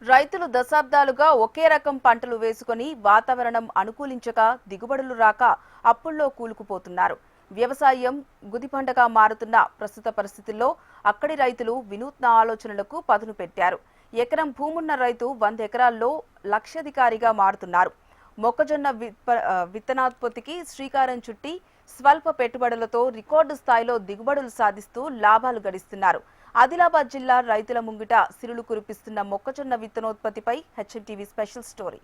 రైతులు దశాబ్దాలుగా ఒకే రకం పంటలు వేసుకొని వాతావరణం అనుకూలించక దిగుబడులు రాక అప్పుల్లో కూలుకుపోతున్నారు. వ్యవసాయం గుదిపంటగా మారుతున్న ప్రస్తుత పరిస్థితుల్లో అక్కడి రైతులు వినూత్న ఆలోచనలకు పదును పెట్టారు. ఎకరం భూమున్న రైతు 100 ఎకరాల్లో లక్షాధికారిగా మారుతున్నారు. మొక్కజొన్న విత్తనోత్పత్తికి శ్రీకారం చుట్టి స్వల్ప పెట్టుబడులతో రికార్డు స్థాయిలో దిగుబడులు సాధిస్తూ లాభాలు గడిస్తున్నారు. ఆదిలాబాద్ జిల్లా రైతుల ముంగిట సిరులు కురిపిస్తున్న మొక్కజొన్న విత్తనోత్పత్తిపై హెచ్ఎంటీవీ స్పెషల్ స్టోరీ.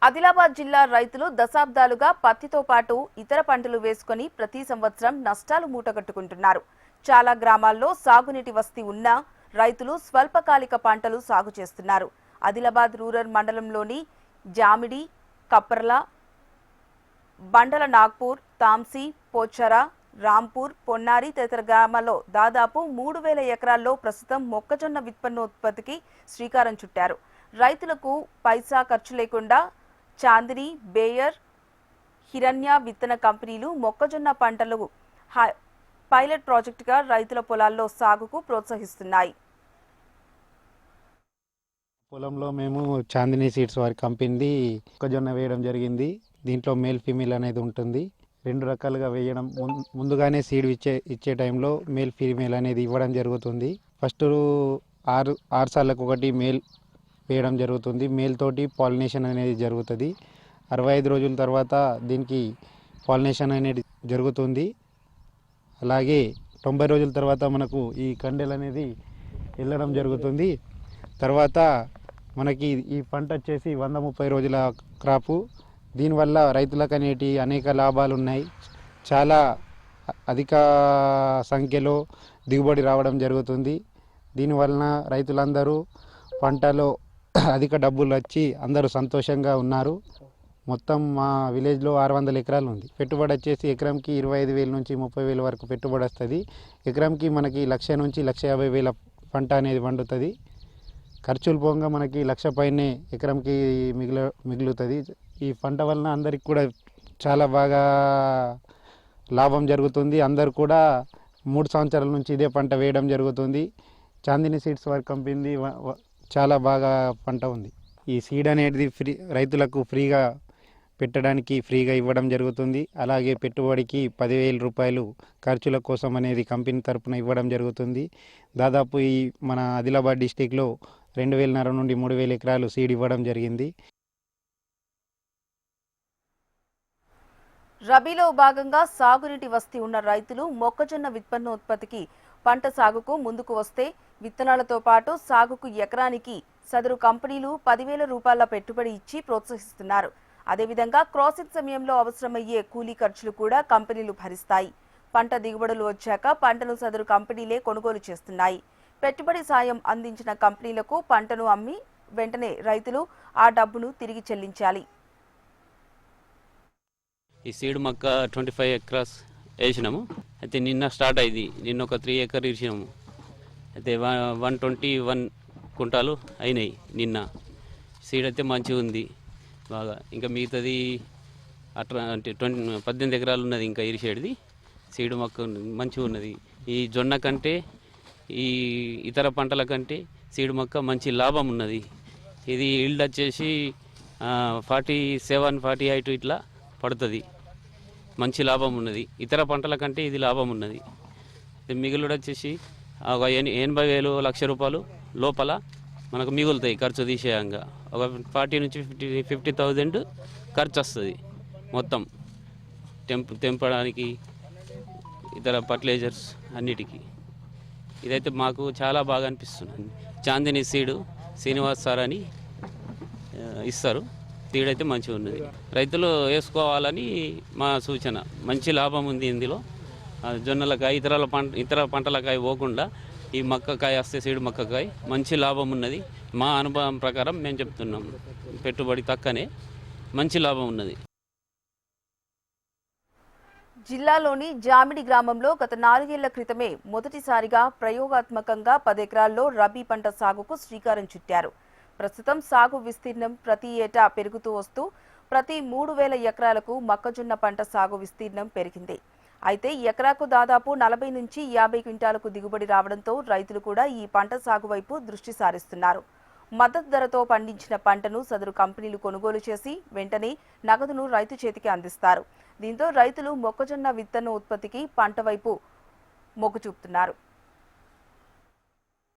ఆదిలాబాద్ జిల్లా రైతులు దశాబ్దాలుగా పత్తితో పాటు ఇతర పంటలు వేసుకొని ప్రతి సంవత్సరం నష్టాలు మూటగట్టుకుంటున్నారు. చాలా గ్రామాల్లో సాగునీటి వసతి ఉన్నా రైతులు స్వల్పకాలిక పంటలు సాగు చేస్తున్నారు. ఆదిలాబాద్ రూరల్ మండలంలోని జామిడి, కప్పర్ల, బండల నాగ్పూర్, తాంసీ, పోచర, రాంపూర్, పొన్నారి తదితర గ్రామాల్లో దాదాపు 3000 ఎకరాల్లో ప్రస్తుతం మొక్కజొన్న విత్తనోత్పత్తికి శ్రీకారం చుట్టారు. రైతులకు పైసా ఖర్చు లేకుండా చాందిని, బేయర్, హిరణ్య విత్తన కంపెనీలు మొక్కజొన్న పంటలు పైలట్ ప్రాజెక్టుగా రైతుల పొలాల్లో సాగుకు ప్రోత్సహిస్తున్నాయి. పొలంలో మేము చాందిని సీడ్స్ వారి కంపెనీ మొక్కజొన్న వేయడం జరిగింది. దీంట్లో మేల్ ఫీమేల్ అనేది ఉంటుంది. 2 రకాలుగా వేయడం, ముందుగానే సీడ్ ఇచ్చే టైంలో మేల్ ఫీమేల్ అనేది ఇవ్వడం జరుగుతుంది. ఫస్ట్ 6 సార్లకు ఒకటి మేల్ వేయడం జరుగుతుంది. మేల్ తోటి పాలినేషన్ అనేది జరుగుతుంది. 65 రోజుల తర్వాత దీనికి పాలినేషన్ అనేది జరుగుతుంది. అలాగే 90 రోజుల తర్వాత మనకు ఈ కండెలు అనేది వెళ్ళడం జరుగుతుంది. తర్వాత మనకి ఈ పంట వచ్చేసి 130 రోజుల క్రాపు. దీనివల్ల రైతులకు అనేక లాభాలు ఉన్నాయి. చాలా అధిక సంఖ్యలో దిగుబడి రావడం జరుగుతుంది. దీనివలన రైతులందరూ పంటలో అధిక డబ్బులు వచ్చి అందరూ సంతోషంగా ఉన్నారు. మొత్తం మా విలేజ్లో 600 ఎకరాలు ఉంది. పెట్టుబడి వచ్చేసి ఎకరంకి 25,000 నుంచి 30,000 వరకు పెట్టుబడి వస్తుంది. ఎకరంకి మనకి 1,00,000 నుంచి 1,50,000 పంట అనేది పండుతుంది. ఖర్చులు పోగా మనకి 1,00,000 పైనే ఎకరంకి మిగులుతుంది. ఈ పంట వలన అందరికి కూడా చాలా బాగా లాభం జరుగుతుంది. అందరు కూడా 3 సంవత్సరాల నుంచి ఇదే పంట వేయడం జరుగుతుంది. చాందిని సీడ్స్ వారి కంపెనీ చాలా బాగా పంట ఉంది. ఈ సీడ్ అనేది రైతులకు ఫ్రీగా పెట్టడానికి ఫ్రీగా ఇవ్వడం జరుగుతుంది. అలాగే పెట్టుబడికి 10,000 రూపాయలు ఖర్చుల కోసం అనేది కంపెనీ తరపున ఇవ్వడం జరుగుతుంది. దాదాపు ఈ మన ఆదిలాబాద్ డిస్టిక్లో 2,500 నుండి 3,000 ఎకరాలు సీడ్ ఇవ్వడం జరిగింది. రబీలో భాగంగా సాగునీటి వసతి ఉన్న రైతులు మొక్కజొన్న విత్తనోత్పత్తికి పంట సాగుకు ముందుకు వస్తే విత్తనాలతో పాటు సాగుకు ఎకరానికి సదరు కంపెనీలు 10,000 రూపాయల పెట్టుబడి ఇచ్చి ప్రోత్సహిస్తున్నారు. అదేవిధంగా క్రాసింగ్ సమయంలో అవసరమయ్యే కూలీ ఖర్చులు కూడా కంపెనీలు భరిస్తాయి. పంట దిగుబడులు వచ్చాక పంటను సదరు కంపెనీలే కొనుగోలు చేస్తున్నాయి. పెట్టుబడి సాయం అందించిన కంపెనీలకు పంటను అమ్మి వెంటనే రైతులు ఆ డబ్బును తిరిగి చెల్లించాలి. ఈ సీడ్ మొక్క 25 ఎకరాస్ వేసినాము. అయితే నిన్న స్టార్ట్ అయింది. నిన్న ఒక 3 ఎకర్ ఇరిచినాము. అయితే 121 కుంటాలు అయినాయి నిన్న. సీడ్ అయితే మంచిగా ఉంది బాగా. ఇంకా మిగతాది అంటే 18 ఎకరాలు ఉన్నది ఇంకా ఇరిచేది. సీడ్ మొక్క మంచిగా ఉన్నది. ఈ జొన్న కంటే ఈ ఇతర పంటల కంటే సీడ్ మొక్క మంచి లాభం ఉన్నది. ఇది ఈల్డ్ వచ్చేసి 47-48 ఇట్లా పడుతుంది. మంచి లాభం ఉన్నది. ఇతర పంటల కంటే ఇది లాభం ఉన్నది. మిగులుడు వచ్చేసి 80,000 1,00,000 రూపాయలు లోపల మనకు మిగులుతాయి ఖర్చు తీసేయంగా. ఒక 40 నుంచి 50,000 ఖర్చు వస్తుంది మొత్తం తెంపడానికి, ఇతర ఫర్టిలైజర్స్ అన్నిటికీ. ఇదైతే మాకు చాలా బాగా అనిపిస్తుంది. చాందిని సీడు శ్రీనివాస్ సార్ అని ఇస్తారు. సీడ్ అయితే మంచిగా ఉన్నది. రైతులు వేసుకోవాలని మా సూచన. మంచి లాభం ఉంది ఇందులో. జొన్నలకాయ ఇతర పంటలకాయ పోకుండా ఈ మక్కకాయ వస్తే సీడ్ మక్కకాయ మంచి లాభం ఉన్నది. మా అనుభవం ప్రకారం మేము చెప్తున్నాం. పెట్టుబడి తక్కనే మంచి లాభం ఉన్నది. జిల్లాలోని జామిడి గ్రామంలో గత 4 ఏళ్ల క్రితమే మొదటిసారిగా ప్రయోగాత్మకంగా 10 ఎకరాల్లో రబీ పంట సాగుకు శ్రీకారం చుట్టారు. ప్రస్తుతం సాగు విస్తీర్ణం ప్రతి ఏటా పెరుగుతూ వస్తూ ప్రతి 3,000 ఎకరాలకు మొక్కజొన్న పంట సాగు విస్తీర్ణం పెరిగింది. అయితే ఎకరాకు దాదాపు 40 నుంచి 50 క్వింటాలకు దిగుబడి రావడంతో రైతులు కూడా ఈ పంట సాగు వైపు దృష్టి సారిస్తున్నారు. మద్దతు ధరతో పండించిన పంటను సదరు కంపెనీలు కొనుగోలు చేసి వెంటనే నగదును రైతు చేతికి అందిస్తారు. దీంతో రైతులు మొక్కజొన్న విత్తన ఉత్పత్తికి పంట వైపు మొగ్గు చూపుతున్నారు.